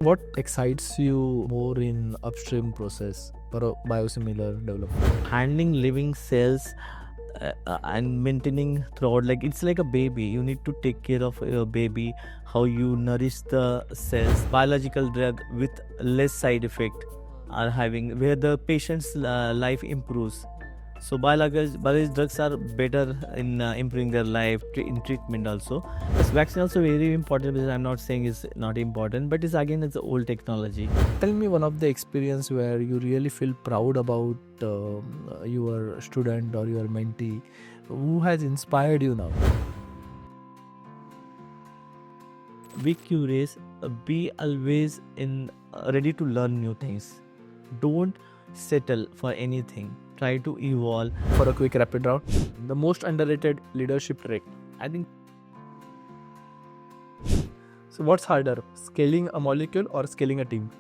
What excites you more in upstream process for a biosimilar development? Handling living cells and maintaining throughout, like it's like a baby. You need to take care of your baby, how you nourish the cells. Biological drug with less side effect are having where the patient's life improves. So biological drugs are better in improving their life in treatment also. Yes, vaccine also very important, because I'm not saying it's not important, but it's old technology. Tell me one of the experience where you really feel proud about your student or your mentee who has inspired you now. Be curious, be always in ready to learn new things. Don't settle for anything. Try to evolve. For a quick rapid round, the most underrated leadership trait. I think So what's harder, scaling a molecule or scaling a team?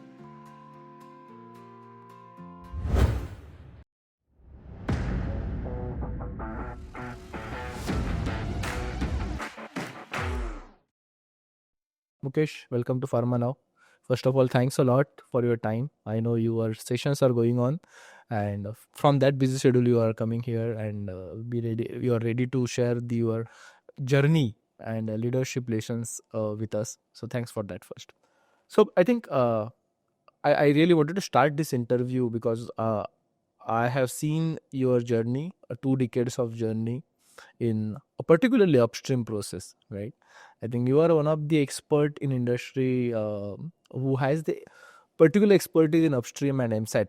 Mukesh, welcome to Pharma Now. First of all, thanks a lot for your time. I know your sessions are going on, and from that busy schedule, you are coming here and be ready. You are ready to share your journey and leadership lessons with us. So thanks for that first. So I think I really wanted to start this interview because I have seen your journey, 2 decades of journey in a particularly upstream process, right? I think you are one of the expert in industry who has the particular expertise in upstream and MSAT,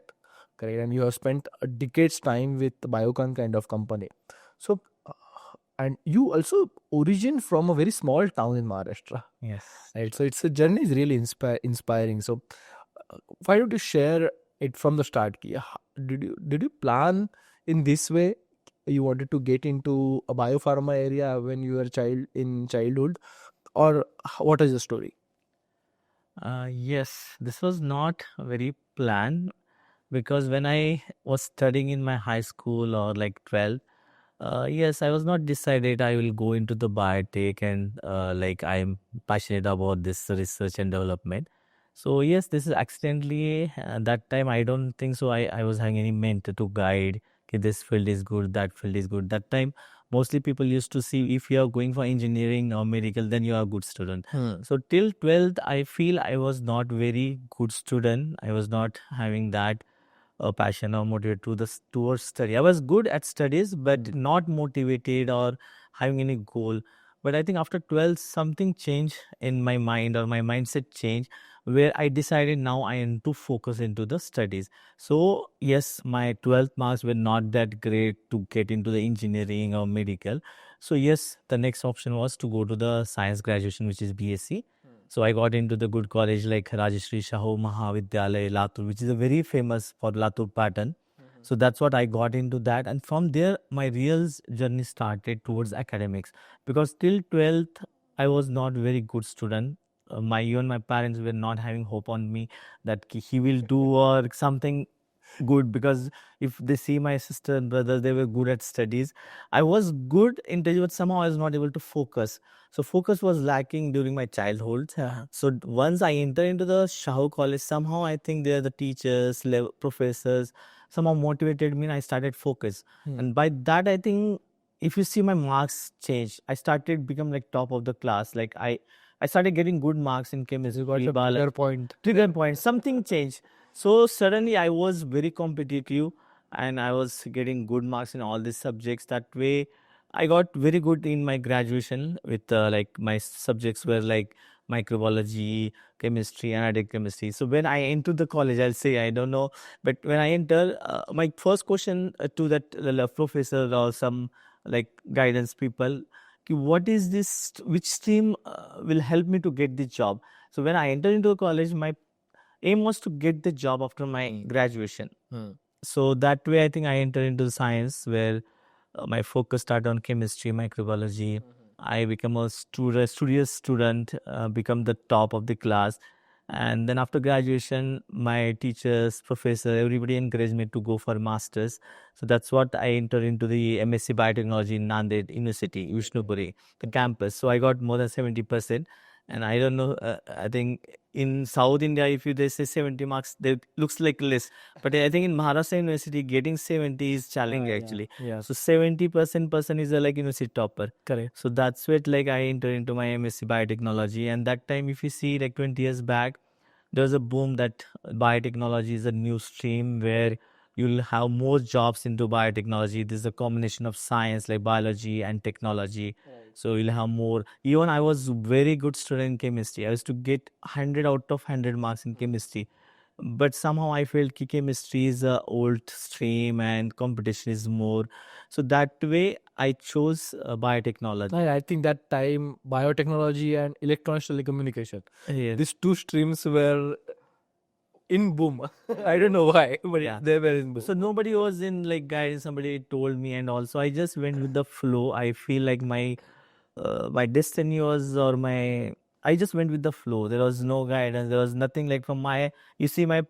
correct? And you have spent a decade's time with Biocon kind of company. So, and you also origin from a very small town in Maharashtra, yes. right? So it's a journey is really inspiring. So why don't you share it from the start? Did you plan in this way? You wanted to get into a biopharma area when you were childhood, or what is the story? Yes, this was not very planned, because when I was studying in my high school or like 12, yes, I was not decided I will go into the biotech, and like I'm passionate about this research and development. So yes, this is accidentally that time. I don't think so. I was having any mentor to guide. Okay, this field is good, that field is good. That time, mostly people used to see if you are going for engineering or medical, then you are a good student. So till 12th, I feel I was not very good student. I was not having that passion or motivated towards study. I was good at studies, but not motivated or having any goal. But I think after 12, something changed in my mind, or my mindset changed, where I decided now I am to focus into the studies. So yes, my 12th marks were not that great to get into the engineering or medical. So yes, the next option was to go to the science graduation, which is BSc. So I got into the good college like Rajashri Shahu Mahavidyalaya, Latur, which is a very famous for Latur pattern. So that's what I got into that. And from there, my real journey started towards academics. Because till 12th, I was not very good student. Even my parents were not having hope on me that he will do or something good, because if they see my sister and brother, they were good at studies. I was good in studies, but somehow I was not able to focus. So focus was lacking during my childhood. So once I entered into the Shahu College, somehow I think there the teachers, professors somehow motivated me, and I started focus. And by that, I think if you see my marks change, I started become like top of the class. Like I started getting good marks in chemistry. You got a trigger point. Trigger point. Something changed. So suddenly I was very competitive, and I was getting good marks in all these subjects. That way, I got very good in my graduation with like my subjects were like microbiology, chemistry, analytic chemistry. So when I enter the college, I'll say I don't know, but when I enter, my first question to that professor or some like guidance people, what is this? Which stream will help me to get the job? So when I entered into college, my aim was to get the job after my graduation. So that way, I think I entered into science, where my focus started on chemistry, microbiology. I become a studious student, become the top of the class. And then after graduation, my teachers, professor, everybody encouraged me to go for masters. So that's what I entered into the MSE Biotechnology in Nanded University, Vishnupuri, the campus. So I got more than 70%. And I don't know, I think in South India, if you they say 70 marks, they looks like less. But I think in Maharashtra University, getting 70 is challenging actually. Yes. So 70% person is a like university topper. Correct. So that's what like I entered into my MSc Biotechnology. And that time, if you see like 20 years back, there's a boom that biotechnology is a new stream where you'll have more jobs into biotechnology. This is a combination of science like biology and technology. So you'll have more. Even I was very good student in chemistry. I used to get 100 out of 100 marks in chemistry. But somehow I felt chemistry is a old stream and competition is more. So that way I chose biotechnology. I think that time biotechnology and electronics telecommunication, Yes. these two streams were in boom. I don't know why, but Yeah. they were in boom. So nobody was in like guidance. Somebody told me, and also I just went with the flow. I feel like my destiny was or my I just went with the flow. There was no guidance. There was nothing like from my you see my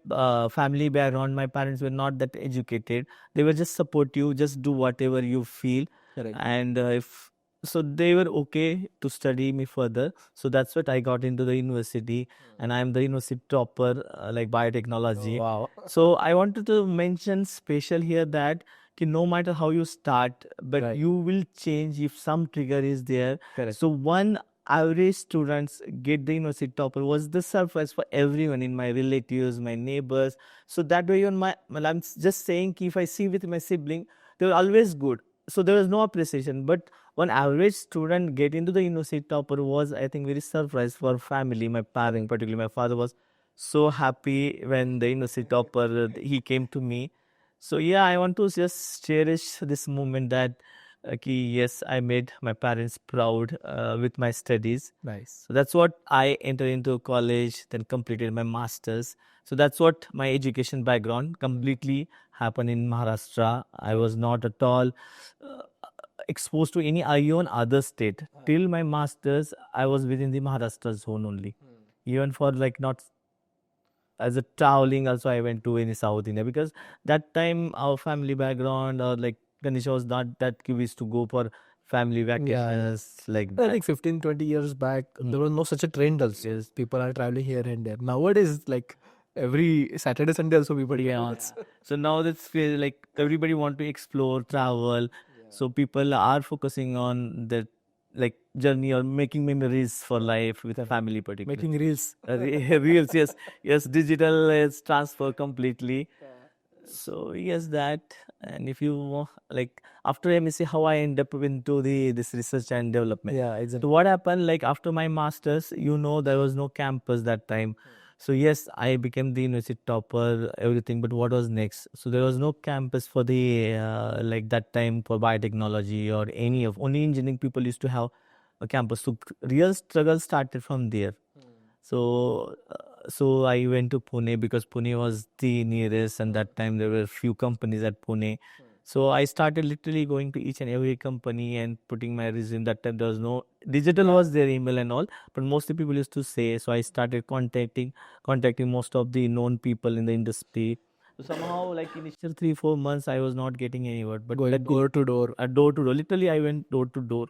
family background. My parents were not that educated. They were just support you. Just do whatever you feel. Correct. And if so, they were okay to study me further. So that's what I got into the university, and I'm the university topper, like biotechnology. Wow. So I wanted to mention special here that no matter how you start, but Right. you will change if some trigger is there. Correct. So one average students get the university topper was the surprise for everyone in my relatives, my neighbors. So that way, on my well, I'm just saying ki if I see with my sibling, they were always good. So there was no appreciation. But one average student get into the university topper was, I think, very surprise for family. My parent, particularly my father, was so happy when the university topper he came to me. So yeah, I want to just cherish this moment that yes, I made my parents proud with my studies. Nice. So that's what I entered into college, then completed my masters. So that's what my education background completely happened in Maharashtra. I was not at all uh, exposed to any even other state. Till my masters, I was within the Maharashtra zone only. Even for like not as a traveling also I went to any South India because that time our family background or like Ganesha was not that we used to go for family vacations like I that. think 15, 20 years back, there was no such a trend also. Yes, people are traveling here and there. Nowadays, like every Saturday, Sunday also people travels. So now that's feel like everybody want to explore, travel. So people are focusing on that like journey or making memories for life with a family particularly. Making reels. Reels, yes, yes, digital is transfer completely. So yes, that. And if you like after MSc, how I end up into the this research and development. Yeah, So exactly. what happened? Like after my masters, there was no campus that time. So yes, I became the university topper, everything. But what was next? So there was no campus for the like that time for biotechnology or any of only engineering people used to have a campus. So real struggle started from there. So I went to Pune because Pune was the nearest, and that time there were few companies at Pune. So I started literally going to each and every company and putting my resume. That time there was no digital was there, email and all, but mostly people used to say. So I started contacting most of the known people in the industry. So somehow, like initial 3 4 months, I was not getting any word, but Going door to door. door to door. Literally, I went door to door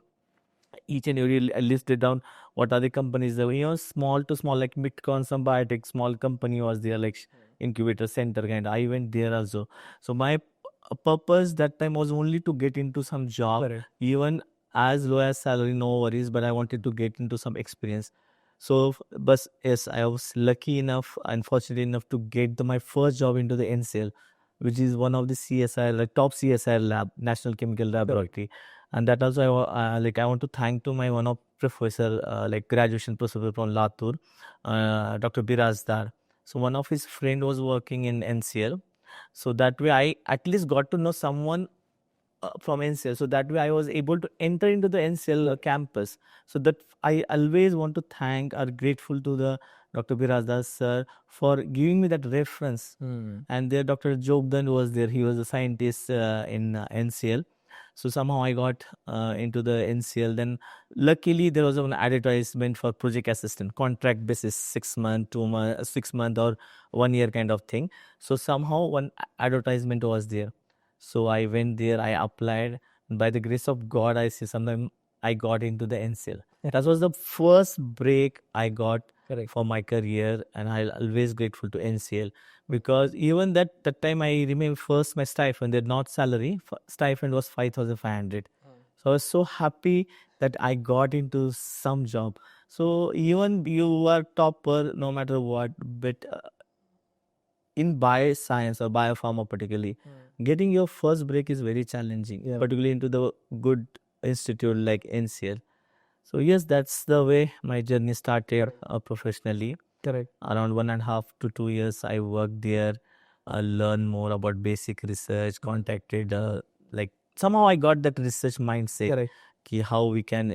each and every I listed down what are the companies that were, small to small like Midcon, some biotech small company was there like incubator center kind. I went there also. So my purpose that time was only to get into some job, Correct. even as low as salary, no worries, but I wanted to get into some experience. So, but yes, I was lucky enough, unfortunately enough, to get my first job into the NCL, which is one of the CSI, like top CSI lab, National Chemical Laboratory. And that also like I want to thank to my one of professor like graduation professor from Latur, Dr. Birazdar. So one of his friend was working in NCL, so that way I at least got to know someone from NCL. So that way I was able to enter into the NCL campus. So that I always want to thank or grateful to the Dr. Birazdar sir for giving me that reference. And there Dr. Jogdan was there. He was a scientist in NCL. So somehow I got into the NCL. Then luckily there was an advertisement for project assistant, contract basis, 6 month, 2 month, 6 month or 1 year kind of thing. So somehow one advertisement was there. So I went there, I applied. By the grace of God, I see sometime I got into the NCL. That was the first break I got Correct. for my career, and I'm always grateful to NCL because even that time I remember first my stipend, they're not salary, stipend was 5,500. So I was so happy that I got into some job. So even you are topper no matter what, but in bioscience or biopharma particularly, getting your first break is very challenging, Yeah. particularly into the good institute like NCL. So yes, that's the way my journey started professionally. Correct. Around 1.5 to 2 years, I worked there, learned more about basic research, contacted, like somehow I got that research mindset, Correct. how we can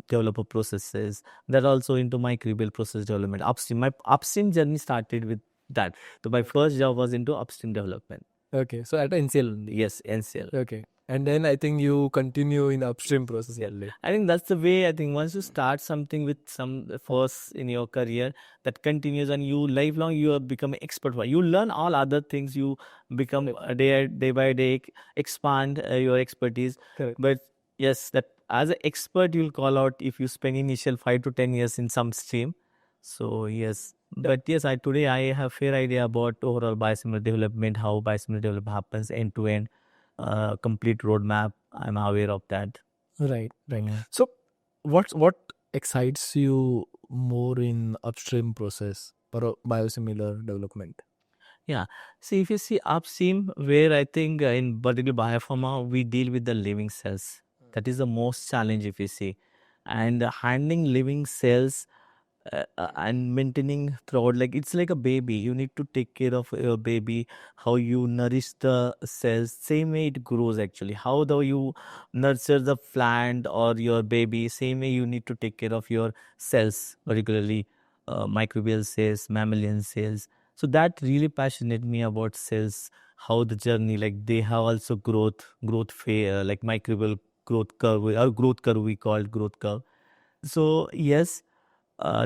develop a processes. That also into microbial process development. Upstream, my upstream journey started with that. So my first job was into upstream development. Okay. So at NCL only. Yes, NCL. Okay. And then I think you continue in upstream process Yeah. only. I think that's the way. I think once you start something with some force in your career, that continues and you lifelong you have become an expert for. You learn all other things. You become day by day expand your expertise. Correct. But yes, that as an expert you'll call out if you spend initial 5 to 10 years in some stream. So yes, but yes, I today I have fair idea about overall biosimilar development, how biosimilar development happens end to end, complete roadmap. I'm aware of that. Right. Right. Mm. So what excites you more in upstream process or biosimilar development? Yeah. See, if you see upstream, where I think in particular biopharma, we deal with the living cells. That is the most challenge if you see. And handling living cells and maintaining throughout, like it's like a baby. You need to take care of your baby, how you nourish the cells, same way it grows actually. How though you nurture the plant or your baby, same way you need to take care of your cells, particularly microbial cells, mammalian cells. So that really passionate me about cells, how the journey, like they have also growth phase, like microbial growth curve, or growth curve we call it growth curve. So yes,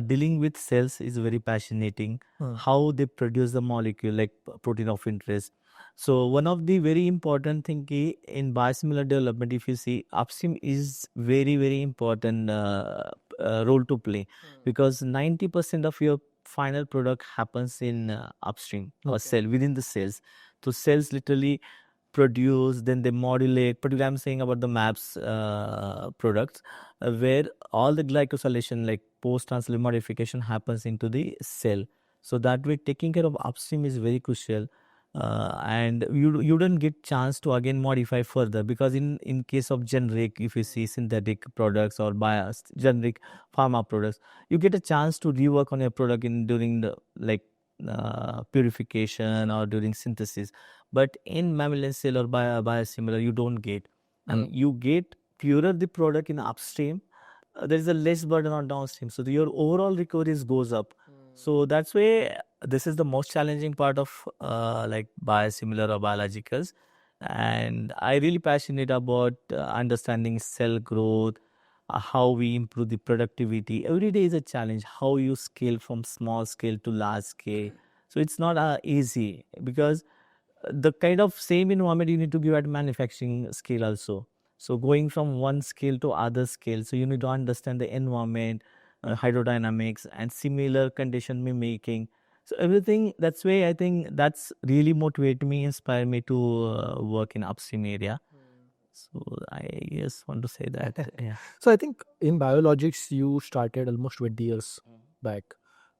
dealing with cells is very fascinating. How they produce the molecule, like protein of interest. So one of the very important thing in biosimilar development, if you see, upstream is very important role to play because 90% of your final product happens in upstream or cell within the cells. So cells literally produce, then they modulate. Particularly, I'm saying about the MAPS products, where all the glycosylation, like post-translational modification, happens into the cell. So that way, taking care of upstream is very crucial. And you don't get chance to again modify further because in case of generic, if you see synthetic products or bias generic pharma products, you get a chance to rework on your product in during the like purification or during synthesis. But in mammalian cell or biosimilar, you don't get. And you get purer the product in upstream, there is a less burden on downstream. So your overall recoveries goes up. So that's why this is the most challenging part of like biosimilar or biologicals. And I really passionate about understanding cell growth, how we improve the productivity. Every day is a challenge. How you scale from small scale to large scale. So it's not easy because the kind of same environment you need to give at manufacturing scale also. So going from one scale to other scale, so you need to understand the environment, hydrodynamics, and similar condition mimicking. So everything, that's why I think that's really motivate me, inspire me to work in upstream area. So I just want to say that. Yeah. So I think in biologics you started almost 20 years back.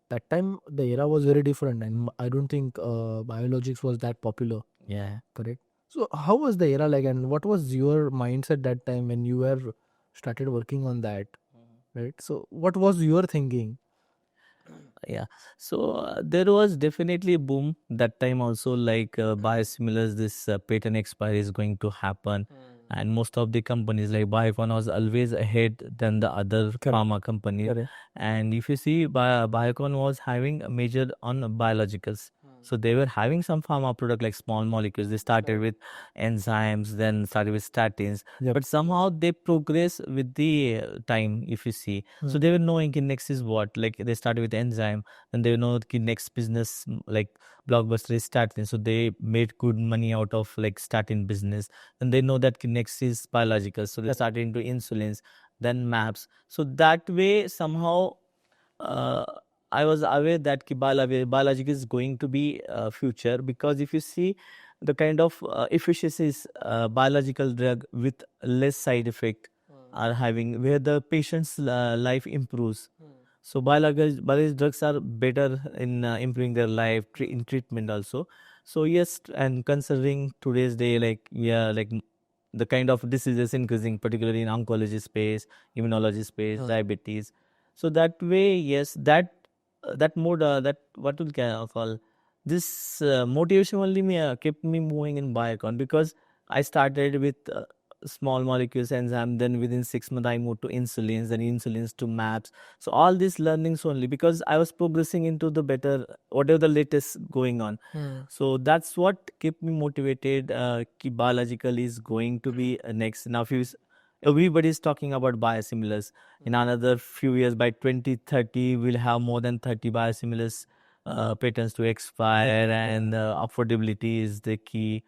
That time the era was very different, and I don't think biologics was that popular. Yeah. Correct. So how was the era like, and what was your mindset that time when you were started working on that? Right. So what was your thinking? Yeah. So there was definitely a boom that time also, like biosimilars, this patent expiry is going to happen. And most of the companies like Biocon was always ahead than the other pharma companies. Correct. And if you see, Biocon was having a major on biologicals. So they were having some pharma product like small molecules. They started with enzymes, then started with statins. Yep. But somehow they progress with the time, if you see. So they were knowing next is what. Like they started with enzyme, and they know the next business like blockbuster is statin. So they made good money out of like statin business. And they know that next is biological. So they started into insulins. then maps. So that way somehow uh, I was aware that biologic is going to be future, because if you see the kind of efficiencies biological drug with less side effect are having, where the patient's life improves. So biological drugs are better in improving their life in treatment also. So yes, and considering today's day, like yeah, like the kind of diseases increasing, particularly in oncology space, immunology space, diabetes. So that way, yes, that mode, that what we can call this motivation only kept me moving in biocon, because I started with small molecules enzyme, then within 6 months I moved to insulins, then insulins to maps. So all these learnings only because I was progressing into the better, whatever the latest going on. So that's what kept me motivated. Biological is going to be next. Now, if you everybody is talking about biosimilars. In another few years, by 2030, we'll have more than 30 biosimilars patents to expire, and affordability is the key.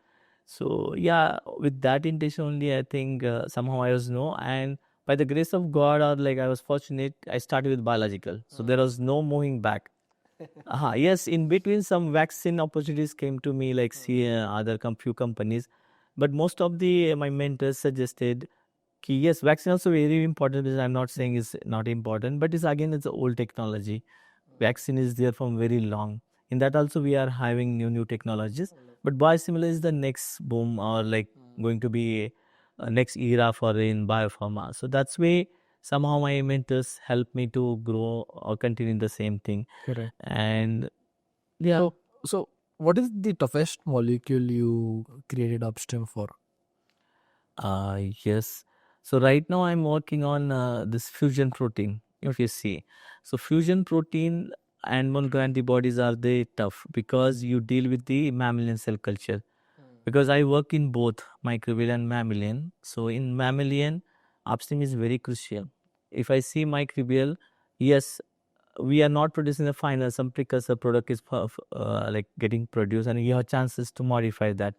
So yeah, with that intention only, I think somehow I was no, and by the grace of God, or like I was fortunate, I started with biological. So there was no moving back. Yes, in between some vaccine opportunities came to me, like see other few companies, but most of the my mentors suggested yes, vaccine also very important. Because I'm not saying it's not important, but it's again it's old technology. Vaccine is there from very long. In that also we are having new technologies, but biosimilar is the next boom, or like going to be a next era for in biopharma. So that's way somehow my mentors help me to grow or continue the same thing. Correct. And yeah. So what is the toughest molecule you created Upstream for? Yes. So right now I'm working on this fusion protein. If you see, so fusion protein and monoclonal antibodies are they tough because you deal with the mammalian cell culture. Because I work in both microbial and mammalian. So in mammalian, upstream is very crucial. If I see microbial, yes, we are not producing the final. Some precursor product is like getting produced, and you have chances to modify that.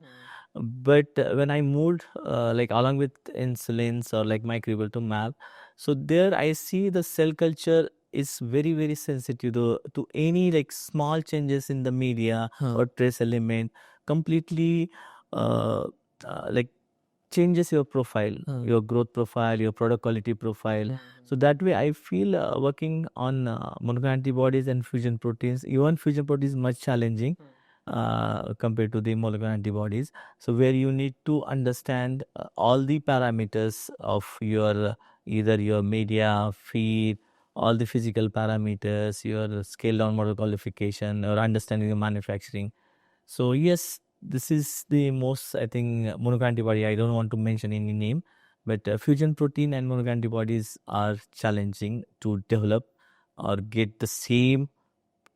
But when I moved like along with insulins or like microbial to map, so there I see the cell culture is very sensitive to any like small changes in the media or trace element completely uh, like changes your profile, your growth profile, your product quality profile. So that way I feel working on monoclonal antibodies and fusion proteins, even fusion proteins is much challenging compared to the molecular antibodies. So where you need to understand all the parameters of your either your media feed, all the physical parameters, your scale down model qualification, or understanding the manufacturing. So yes, this is the most, I think, monoclonal antibody. I don't want to mention any name, but fusion protein and monoclonal antibodies are challenging to develop or get the same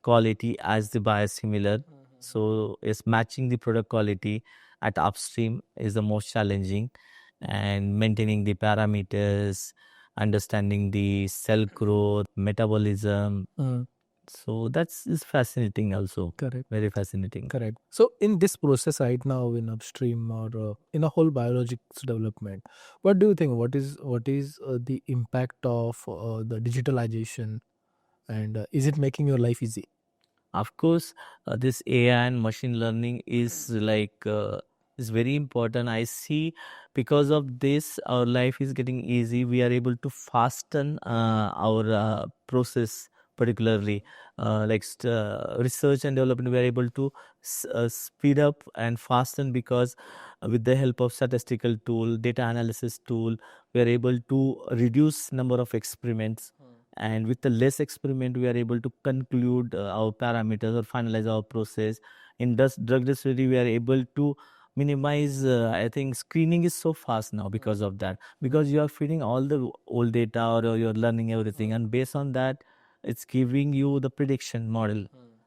quality as the biosimilar. So yes, matching the product quality at upstream is the most challenging, and maintaining the parameters, understanding the cell growth, metabolism. So that's is fascinating also. Correct. Very fascinating. Correct. So in this process right now in Upstream or in a whole biologics development, what do you think? What is the impact of the digitalization, and is it making your life easy? Of course, this AI and machine learning is very important. I see because of this, our life is getting easy. We are able to fasten our process, particularly research and development. We are able to speed up and fasten because with the help of statistical tool, data analysis tool, we are able to reduce number of experiments, and with the less experiment we are able to conclude our parameters or finalize our process. In drug discovery we are able to minimize, I think screening is so fast now because of that, because you are feeding all the old data, or you're learning everything, and based on that it's giving you the prediction model.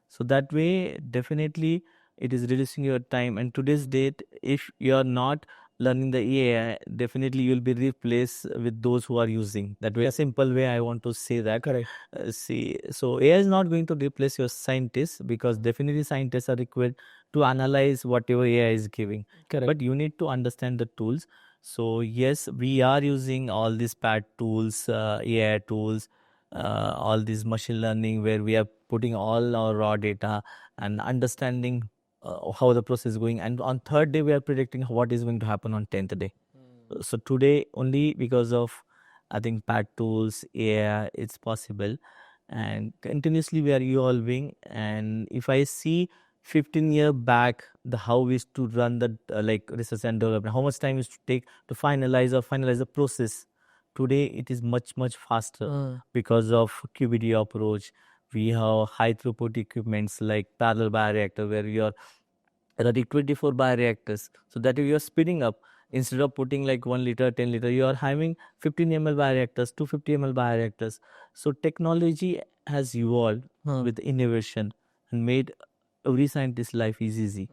So that way definitely it is reducing your time, and today's date if you are not learning the AI, definitely you'll be replaced with those who are using. That way, a simple way I want to say that. Correct. See, so AI is not going to replace your scientists, because definitely scientists are required to analyze whatever AI is giving. Correct. But you need to understand the tools. So yes, we are using all these pad tools, AI tools, all these machine learning, where we are putting all our raw data and understanding how the process is going. And on third day, we are predicting what is going to happen on 10th day. So today, only because of, I think, pad tools, AI, it's possible. And continuously we are evolving. And if I see 15-year back, the how we used to run the like research and development, how much time used to take to finalize the process. Today it is much faster because of QBD approach. We have high throughput equipments like parallel bioreactor, where we are running 24 bioreactors, so that you are speeding up. Instead of putting like 1 liter, 10 liter, you are having 15 ml bioreactors, 250 ml bioreactors. So technology has evolved with innovation and made every scientist's life is easy.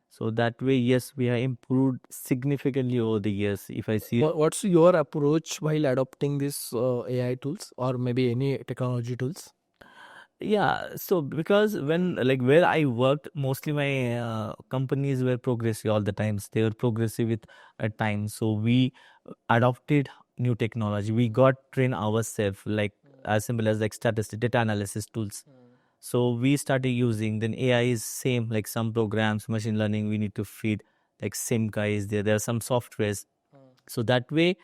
So that way, yes, we have improved significantly over the years. If I see, What's your approach while adopting these AI tools or maybe any technology tools? yeah, so because when like where I worked, mostly my companies were progressive all the times. They were progressive with at times. So we adopted new technology. We got trained ourselves, like as simple as like statistic data analysis tools. So we started using. Then AI is same, like some programs, machine learning. We need to feed like Simca is there. There are some softwares. So that way,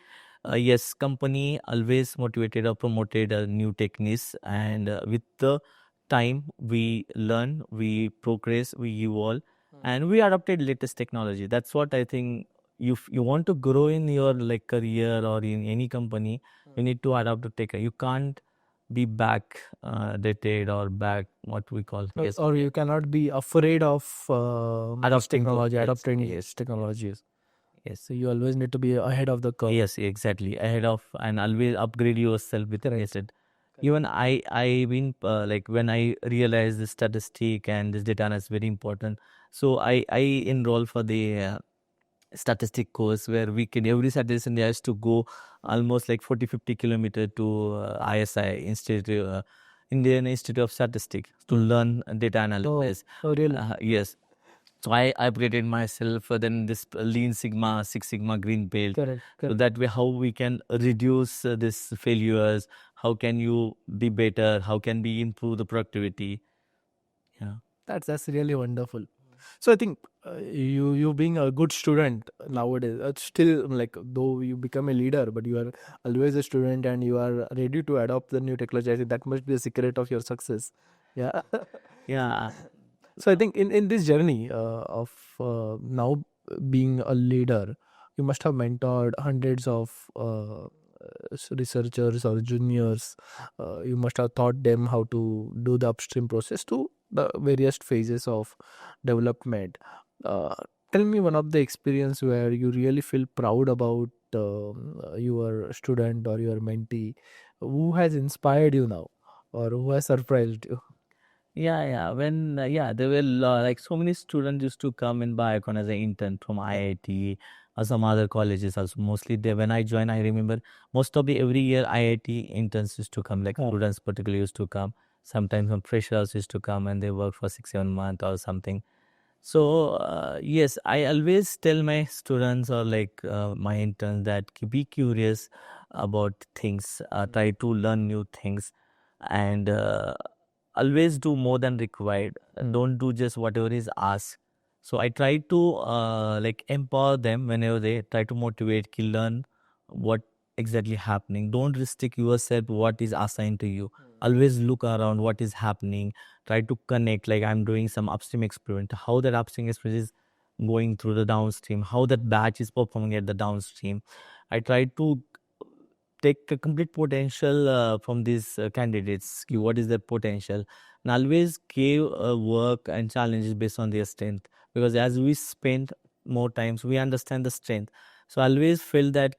yes, company always motivated or promoted new techniques, and with the time we learn, we progress, we evolve, and we adopted latest technology. That's what I think. If you want to grow in your like career or in any company, you need to adapt to tech. You can't be back dated or back what we call, yes, Or you cannot be afraid of this adopting to, technology, yes, adopting yes, these technologies. yes. So you always need to be ahead of the curve. Yes, exactly. Ahead of, and always upgrade yourself with Correct. asset. Even I been like when I realized the statistic and this data is very important. So I enroll for the statistic course, where we can every Saturday Sunday I used to go almost like 40-50 kilometer to ISI Institute, Indian Institute of Statistics, to learn data analysis. Oh, really? Yes. So I upgraded myself. Then this Lean Sigma, Six Sigma Green Belt. Correct. So Correct. that way, how we can reduce this failures. How can you be better? How can we improve the productivity? Yeah. That's really wonderful. So I think you being a good student nowadays, still like though you become a leader, but you are always a student and you are ready to adopt the new technology. I think that must be the secret of your success. Yeah. Yeah. So I think in this journey of now being a leader, you must have mentored hundreds of researchers or juniors. You must have taught them how to do the upstream process to the various phases of development. Uh, Tell me one of the experience where you really feel proud about your student or your mentee, who has inspired you now or who has surprised you. Yeah. When yeah, there were like so many students used to come in Biocon as an intern from IIT or some other colleges also. Mostly they, when I joined, I remember most of the every year IIT interns used to come, like students particularly used to come. Sometimes some freshers used to come and they work for 6-7 months or something. So yes, I always tell my students or like my interns that be curious about things, try to learn new things, and always do more than required. Don't do just whatever is asked. So I try to like empower them whenever they try to motivate, ki learn what exactly happening. Don't restrict yourself what is assigned to you. Always look around what is happening. Try to connect. Like I'm doing some upstream experiment. How that upstream experiment is going through the downstream. How that batch is performing at the downstream. I try to take a complete potential from these candidates. What is their potential? And always give work and challenges based on their strength. Because as we spend more times, we understand the strength. So I always feel that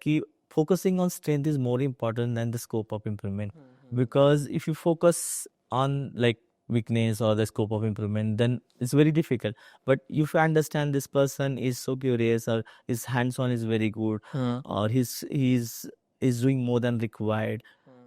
focusing on strength is more important than the scope of improvement. Because if you focus on like weakness or the scope of improvement, then it's very difficult. But if you understand this person is so curious, or his hands-on is very good, or he's is doing more than required.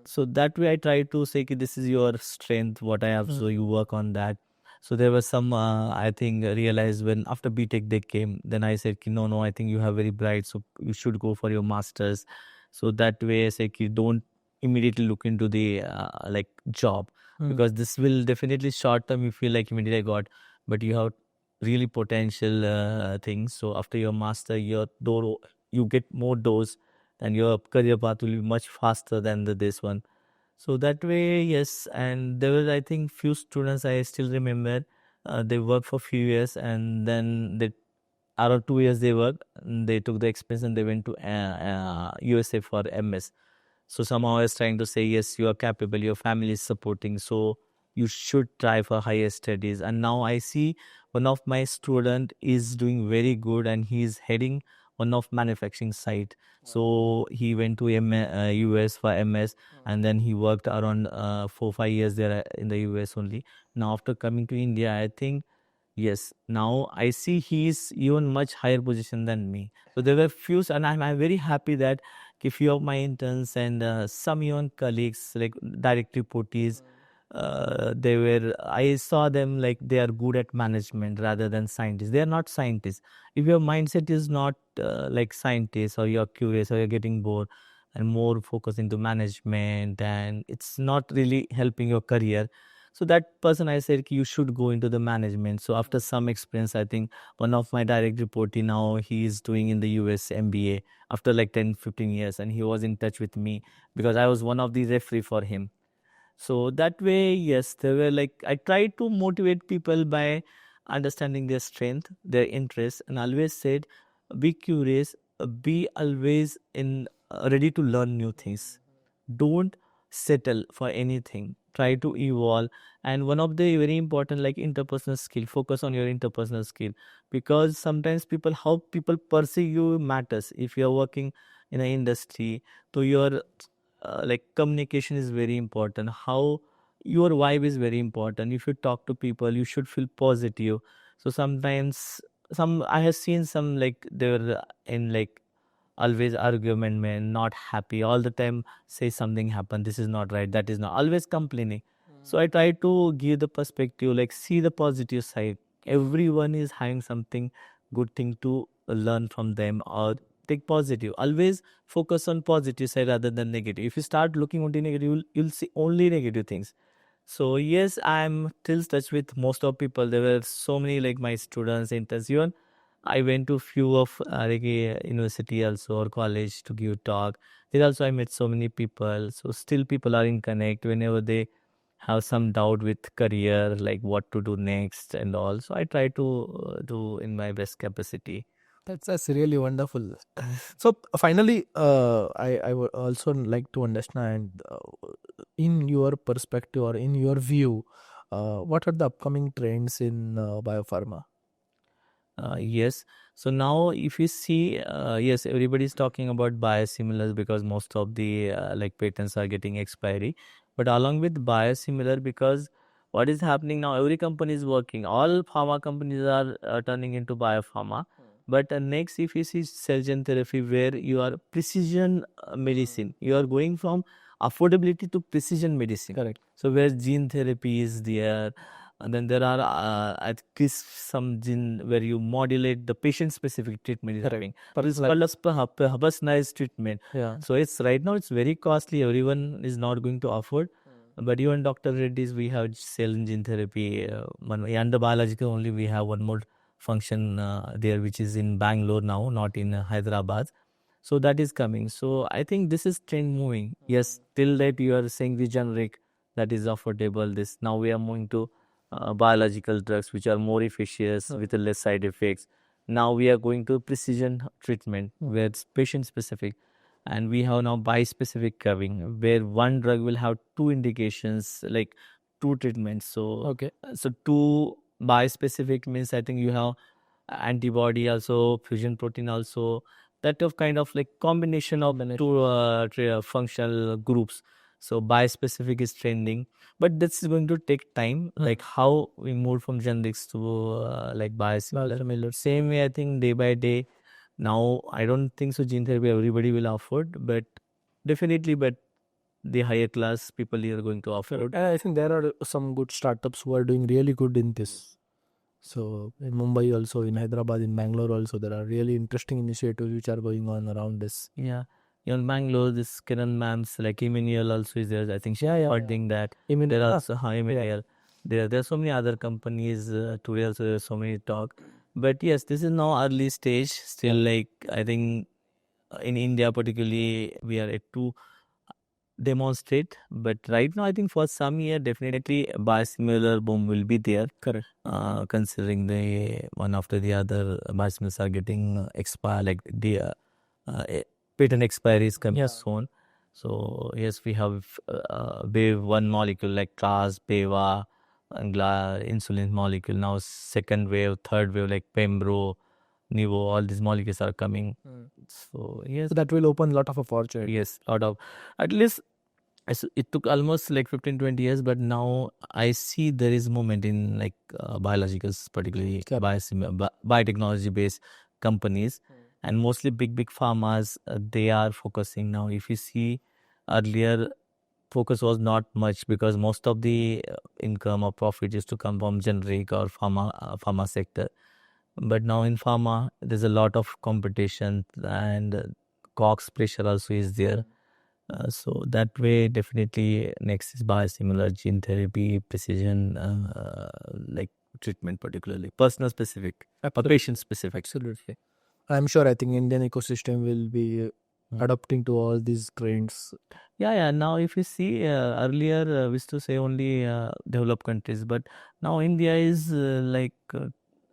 So that way I try to say, this is your strength, what I have, so you work on that. So there was some, I think, realized when after BTech they came, then I said, "Ki, no, no, I think you have very bright, so you should go for your masters." So that way I say, "Ki, don't immediately look into the like job, Hmm. because this will definitely short term you feel like immediately I got, but you have really potential things. So after your master, your door, you get more doors, and your career path will be much faster than this one. So that way, yes. And there was, I think, few students I still remember. They worked for few years, and then they around 2 years they worked. And they took the experience and they went to USA for MS. So somehow I was trying to say, yes, you are capable, your family is supporting, so you should try for higher studies. And now I see one of my student is doing very good, and he is heading one of manufacturing site. So he went to US for MS, and then he worked around 4 5 years there in the US only. Now after coming to India, I think, yes, now I see he is even much higher position than me. So there were few, and I'm very happy that a few of my interns and some even colleagues, like direct reportees, I saw them like they are good at management rather than scientists. They are not scientists. If your mindset is not like scientists, or you're curious, or you're getting bored, and more focused into management, and it's not really helping your career. So that person, I said, "Ki, you should go into the management." So after some experience, I think one of my direct reportee now, he is doing in the US MBA after like 10 15 years, and he was in touch with me because I was one of the referee for him. So that way, yes, there were like, I try to motivate people by understanding their strength, their interest, and always said, be curious, be always in ready to learn new things. Don't settle for anything. Try to evolve. And one of the very important, like interpersonal skill, focus on your interpersonal skill, because sometimes people, how people perceive you matters. If you're working in an industry, so your like communication is very important, how your vibe is very important. If you talk to people, you should feel positive. So sometimes, some I have seen some, like they're in like always argument, man, not happy all the time, say something happened, this is not right, that is not, always complaining. So I try to give the perspective, like see the positive side. Everyone is having something good thing to learn from them, or take positive. Always focus on positive side rather than negative. If you start looking only negative, you'll see only negative things. So yes, I'm still touch with most of people. There were so many like my students, interns. Even I went to few of university also, or college, to give talk. There also I met so many people. So still people are in connect whenever they have some doubt with career, like what to do next and all. So I try to do in my best capacity. That's really wonderful. So finally, I would also like to understand, in your perspective or in your view, what are the upcoming trends in biopharma? Yes. So now, if you see, yes, everybody is talking about biosimilars because most of the like patents are getting expiry. But along with biosimilar, because what is happening now, every company is working. All pharma companies are turning into biopharma. But next, if you see cell gene therapy, where you are precision medicine, you are going from affordability to precision medicine. Correct. So where gene therapy is there, and then there are at least some gene where you modulate the patient-specific treatment is Correct. happening. So it's Personal. called as personalized treatment. Yeah. So it's right now it's very costly. Everyone is not going to afford. But even Dr. Reddy's, we have cell and gene therapy. And the biological only, we have one more function there, which is in Bangalore now, not in Hyderabad. So that is coming. So I think this is trend moving. Yes, till that you are saying the generic that is affordable. This now we are moving to biological drugs which are more efficacious with less side effects. Now we are going to precision treatment where it's patient specific, and we have now bi-specific curving where one drug will have two indications, like two treatments. So Okay. two bi-specific means, I think you have antibody also, fusion protein also, that of kind of like combination of two functional groups. So bi-specific is trending, but this is going to take time, like how we move from generics to like biosimilar. Biosimilar. Same way, I think day by day. Now I don't think so gene therapy everybody will afford, but definitely, but the higher class people here are going to afford. And I think there are some good startups who are doing really good in this. So in Mumbai also, in Hyderabad, in Bangalore also, there are really interesting initiatives which are going on around this. Yeah. In Bangalore, this Kiran ma'am's like Emmanuel also is there. I think she's funding that. There are also Emmanuel. There are so many other companies today also there's so many talk. But yes, this is now early stage. Still, like I think in India particularly, we are yet to demonstrate. But right now, I think for some year, definitely biosimilar boom will be there. Correct. Considering the one after the other biosimilars are getting expired, like the patent expiry is coming soon. So yes, we have wave one molecule like CAS, Beva, and insulin molecule. Now second wave, third wave like Pembro, Nivo, all these molecules are coming. So yes, So that will open a lot of opportunity. yes, lot of at least it took almost like 15-20 years, but now I see there is movement in like biologicals, particularly biotechnology based companies, and mostly big pharmas. They are focusing now. If you see earlier, focus was not much because most of the income or profit used to come from generic or pharma sector. But now in pharma, there's a lot of competition and COGS pressure also is there. So that way, definitely next is biosimilar gene therapy, precision, like treatment, particularly personal specific, patient specific. Absolutely. I'm sure I think Indian ecosystem will be adapting to all these trends. Yeah. Now, if you see earlier, we used to say only developed countries, but now India is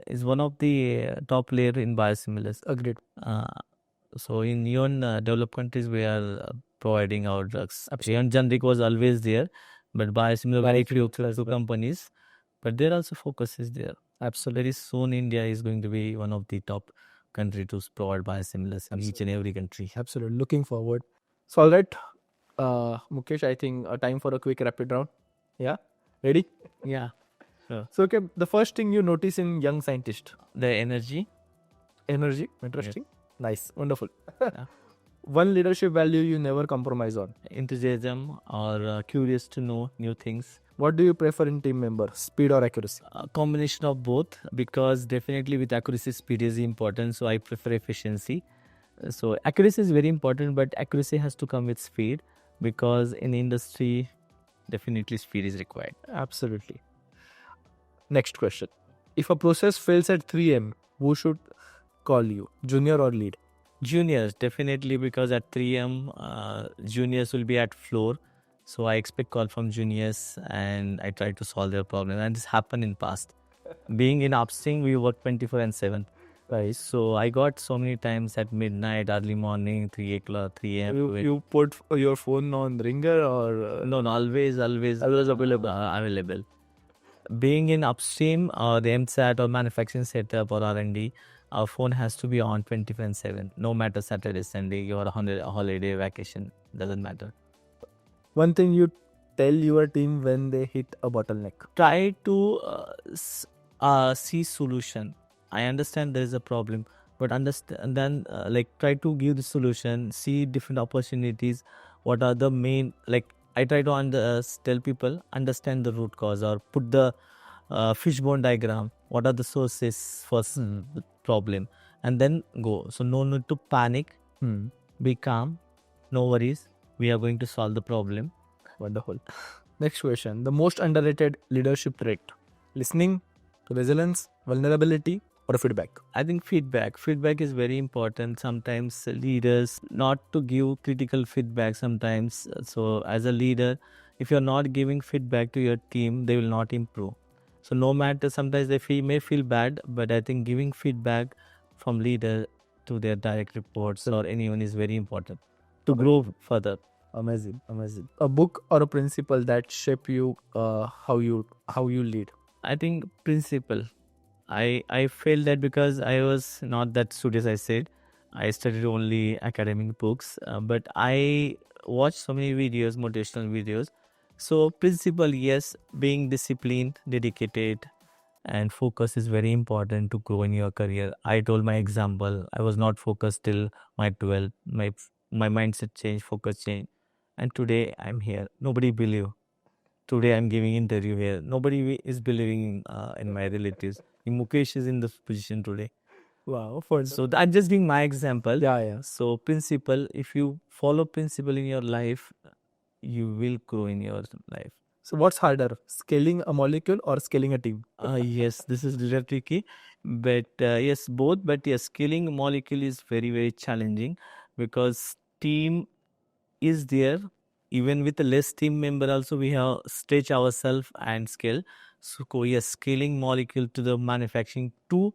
is one of the top layer in biosimilars. Agreed. So in even developed countries, we are providing our drugs. Even generic was always there, but biosimilar very few companies. But there also focus is there. Absolutely. Very soon, India is going to be one of the top country to provide biosimilars in each and every country. Absolutely. Looking forward. So all right, Mukesh, I think time for a quick rapid round. Yeah, ready? Yeah. Sure. So okay, the first thing you notice in young scientist, The energy. energy. Interesting. Nice. Wonderful. One leadership value you never compromise on. Enthusiasm or curious to know new things. What do you prefer in team member, speed or accuracy? A combination of both, because definitely with accuracy, speed is important. So I prefer efficiency. So accuracy is very important, but accuracy has to come with speed, because in industry, definitely speed is required. Absolutely. Next question. If a process fails at 3M, who should call you, junior or lead? Juniors, definitely, because at 3M, juniors will be at floor. So I expect call from juniors and I try to solve their problem. And this happened in past. Being in Upstream, we work 24/7. Right. So I got so many times at midnight, early morning, 3 o'clock, 3 a.m. You put your phone on ringer or? No, always available. Being in Upstream or the MSAT or manufacturing setup or R&D, our phone has to be on 24/7. No matter Saturday, Sunday, you're on a holiday, vacation, doesn't matter. One thing you tell your team when they hit a bottleneck? Try to see solution. I understand there is a problem, but understand and then try to give the solution. See different opportunities. What are the main I try to tell people understand the root cause or put the fishbone diagram. What are the sources for problem, and then go. So no need to panic. Be calm. No worries. We are going to solve the problem. Wonderful. Next question. The most underrated leadership trait: listening, resilience, vulnerability, or feedback? I think feedback. Feedback is very important. Sometimes leaders not to give critical feedback sometimes. So as a leader, if you're not giving feedback to your team, they will not improve. So no matter, sometimes they may feel bad, but I think giving feedback from leader to their direct reports or anyone is very important to grow further. Amazing. A book or a principle that shape you, how you lead? I think principle. I felt that because I was not that studious, I said. I studied only academic books, but I watched so many videos, motivational videos. So principle, yes, being disciplined, dedicated, and focus is very important to grow in your career. I told my example, I was not focused till my 12th. My mindset changed, focus changed. and today I'm here. Nobody believe. Today I'm giving interview here. Nobody is believing in my relatives. Mukesh is in this position today. Wow, for So I'm just giving my example. yeah. So principle, if you follow principle in your life, you will grow in your life. So what's harder, scaling a molecule or scaling a team? Yes, this is little tricky, but yes, both. But yes, scaling a molecule is very, very challenging because team is there. Even with a less team member, also we have stretch ourselves and scale. So yes, scaling molecule to the manufacturing to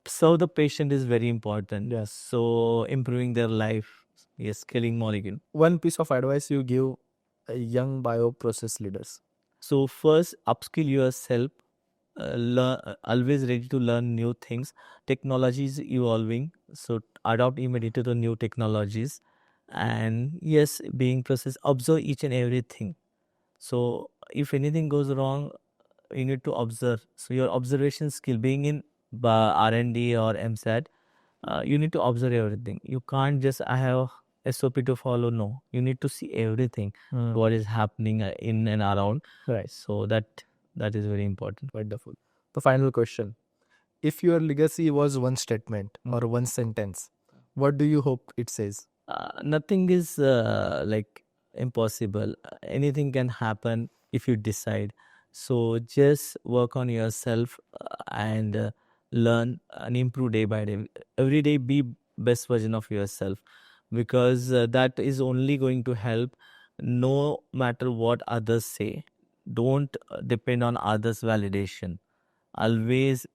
serve the patient is very important. Yes. So improving their life, yes, scaling molecule. One piece of advice you give young bioprocess leaders. So first, upskill yourself. Always ready to learn new things. Technology is evolving, so adopt immediately to the new technologies. And yes, being process, observe each and everything. So if anything goes wrong, you need to observe. So your observation skill, being in R&D or MSAT, you need to observe everything. You can't just I have SOP to follow. No, you need to see everything what is happening in and around. Right. So that is very important. Wonderful. The final question. If your legacy was one statement or one sentence, what do you hope it says? Nothing is like impossible. Anything can happen if you decide. So just work on yourself and learn and improve day by day. Every day be best version of yourself, because that is only going to help. No matter what others say, don't depend on others' validation. Always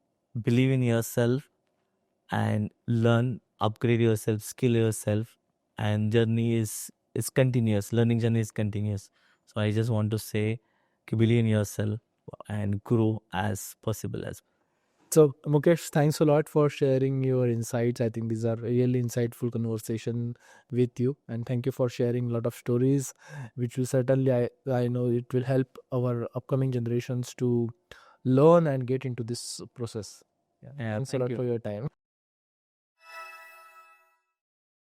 believe in yourself and learn, upgrade yourself, skill yourself, and journey is continuous. Learning journey is continuous. So I just want to say, believe in yourself and grow as possible as. So, Mukesh, thanks a lot for sharing your insights. I think these are really insightful conversation with you, and thank you for sharing a lot of stories, which will certainly I know it will help our upcoming generations to learn and get into this process. Yeah, thanks a Thank lot you. for your time.